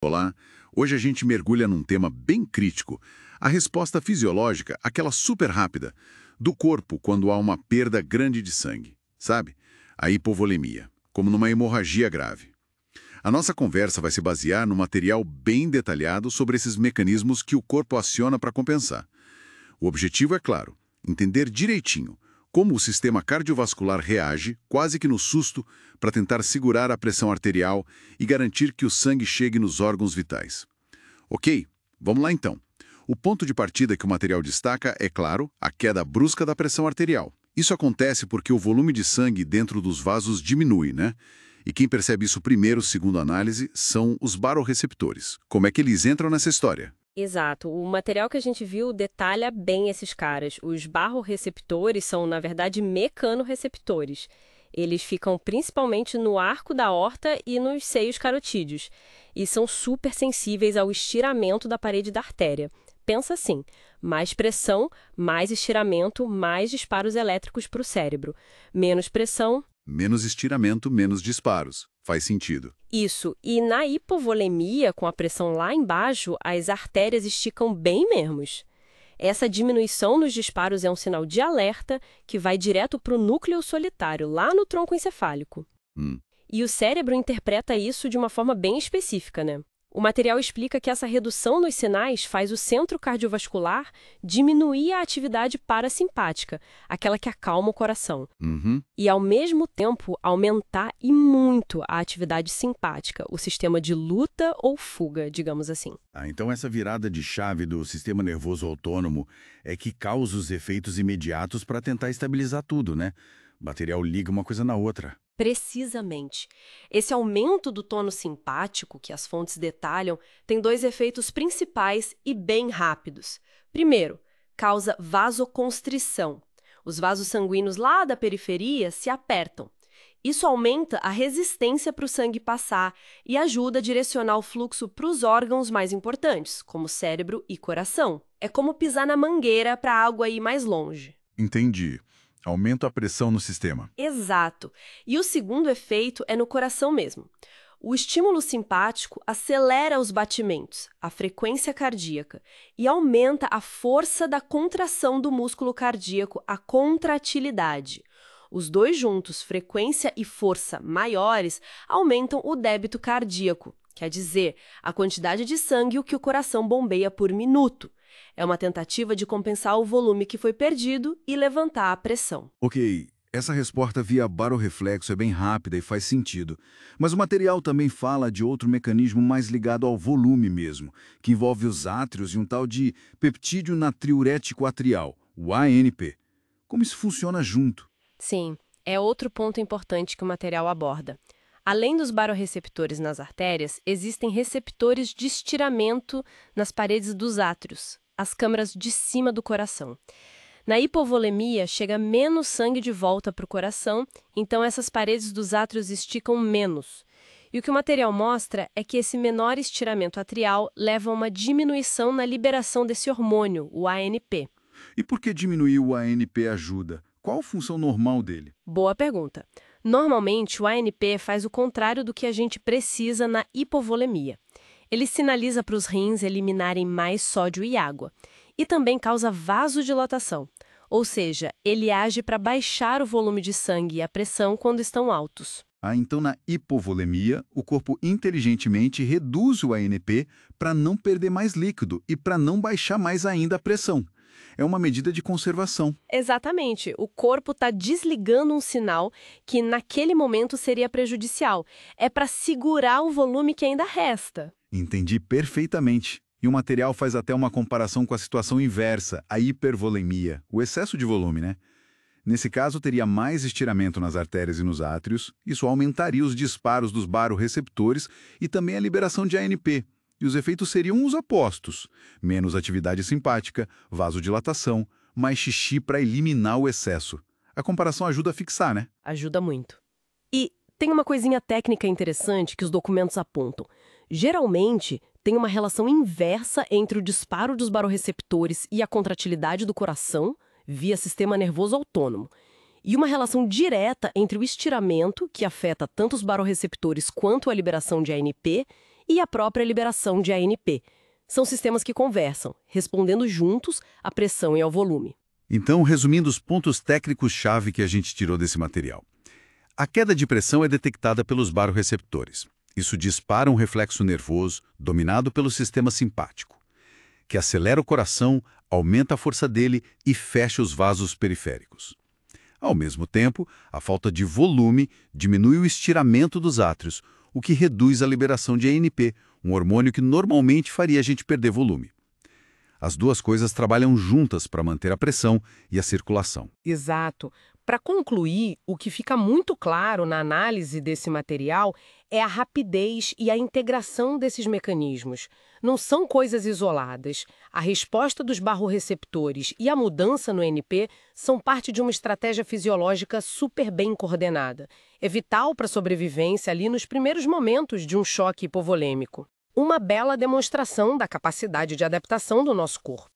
Olá, hoje a gente mergulha num tema bem crítico. A resposta fisiológica, aquela super rápida, do corpo quando há uma perda grande de sangue, sabe? A hipovolemia, como numa hemorragia grave. A nossa conversa vai se basear num material bem detalhado sobre esses mecanismos que o corpo aciona para compensar. O objetivo é claro, entender direitinho como o sistema cardiovascular reage, quase que no susto, para tentar segurar a pressão arterial e garantir que o sangue chegue nos órgãos vitais. Ok, vamos lá então. O ponto de partida que o material destaca é, claro, a queda brusca da pressão arterial. Isso acontece porque o volume de sangue dentro dos vasos diminui, né? E quem percebe isso primeiro, segundo a análise, são os barorreceptores. Como é que eles entram nessa história? Exato. O material que a gente viu detalha bem esses caras. Os barroreceptores são, na verdade, mecanorreceptores. Eles ficam principalmente no arco da aorta e nos seios carotídeos. E são super sensíveis ao estiramento da parede da artéria. Pensa assim, mais pressão, mais estiramento, mais disparos elétricos para o cérebro. Menos pressão. Menos estiramento, menos disparos. Faz sentido. Isso. E na hipovolemia, com a pressão lá embaixo, as artérias esticam bem menos. Essa diminuição nos disparos é um sinal de alerta que vai direto para o núcleo solitário, lá no tronco encefálico. Hum. E o cérebro interpreta isso de uma forma bem específica, né? O material explica que essa redução nos sinais faz o centro cardiovascular diminuir a atividade parasimpática, aquela que acalma o coração. Uhum. E, ao mesmo tempo, aumentar e muito a atividade simpática, o sistema de luta ou fuga, digamos assim. Então essa virada de chave do sistema nervoso autônomo é que causa os efeitos imediatos para tentar estabilizar tudo, né? O material liga uma coisa na outra. Precisamente. Esse aumento do tono simpático, que as fontes detalham, tem dois efeitos principais e bem rápidos. Primeiro, causa vasoconstrição. Os vasos sanguíneos lá da periferia se apertam. Isso aumenta a resistência para o sangue passar e ajuda a direcionar o fluxo para os órgãos mais importantes, como cérebro e coração. É como pisar na mangueira para a água ir mais longe. Entendi. Aumenta a pressão no sistema. Exato. E o segundo efeito é no coração mesmo. O estímulo simpático acelera os batimentos, a frequência cardíaca, e aumenta a força da contração do músculo cardíaco, a contratilidade. Os dois juntos, frequência e força maiores, aumentam o débito cardíaco, quer dizer, a quantidade de sangue que o coração bombeia por minuto. É uma tentativa de compensar o volume que foi perdido e levantar a pressão. Ok, essa resposta via barorreflexo é bem rápida e faz sentido. Mas o material também fala de outro mecanismo mais ligado ao volume mesmo, que envolve os átrios e um tal de peptídeo natriurético atrial, o ANP. Como isso funciona junto? Sim, é outro ponto importante que o material aborda. Além dos barorreceptores nas artérias, existem receptores de estiramento nas paredes dos átrios, as câmaras de cima do coração. Na hipovolemia, chega menos sangue de volta para o coração, então essas paredes dos átrios esticam menos. E o que o material mostra é que esse menor estiramento atrial leva a uma diminuição na liberação desse hormônio, o ANP. E por que diminuir o ANP ajuda? Qual a função normal dele? Boa pergunta. Normalmente, o ANP faz o contrário do que a gente precisa na hipovolemia. Ele sinaliza para os rins eliminarem mais sódio e água. E também causa vasodilatação, ou seja, ele age para baixar o volume de sangue e a pressão quando estão altos. Então na hipovolemia, o corpo inteligentemente reduz o ANP para não perder mais líquido e para não baixar mais ainda a pressão. É uma medida de conservação. Exatamente. O corpo está desligando um sinal que naquele momento seria prejudicial. É para segurar o volume que ainda resta. Entendi perfeitamente. E o material faz até uma comparação com a situação inversa, a hipervolemia, o excesso de volume, né? Nesse caso, teria mais estiramento nas artérias e nos átrios, isso aumentaria os disparos dos barorreceptores e também a liberação de ANP. E os efeitos seriam os opostos: menos atividade simpática, vasodilatação, mais xixi para eliminar o excesso. A comparação ajuda a fixar, né? Ajuda muito. E tem uma coisinha técnica interessante que os documentos apontam. Geralmente, tem uma relação inversa entre o disparo dos barorreceptores e a contratilidade do coração via sistema nervoso autônomo. E uma relação direta entre o estiramento, que afeta tanto os barorreceptores quanto a liberação de ANP, e a própria liberação de ANP. São sistemas que conversam, respondendo juntos à pressão e ao volume. Então, resumindo os pontos técnicos-chave que a gente tirou desse material. A queda de pressão é detectada pelos barorreceptores. Isso dispara um reflexo nervoso dominado pelo sistema simpático, que acelera o coração, aumenta a força dele e fecha os vasos periféricos. Ao mesmo tempo, a falta de volume diminui o estiramento dos átrios, o que reduz a liberação de ANP, um hormônio que normalmente faria a gente perder volume. As duas coisas trabalham juntas para manter a pressão e a circulação. Exato. Para concluir, o que fica muito claro na análise desse material é a rapidez e a integração desses mecanismos. Não são coisas isoladas. A resposta dos barorreceptores e a mudança no ANP são parte de uma estratégia fisiológica super bem coordenada. É vital para a sobrevivência ali nos primeiros momentos de um choque hipovolêmico. Uma bela demonstração da capacidade de adaptação do nosso corpo.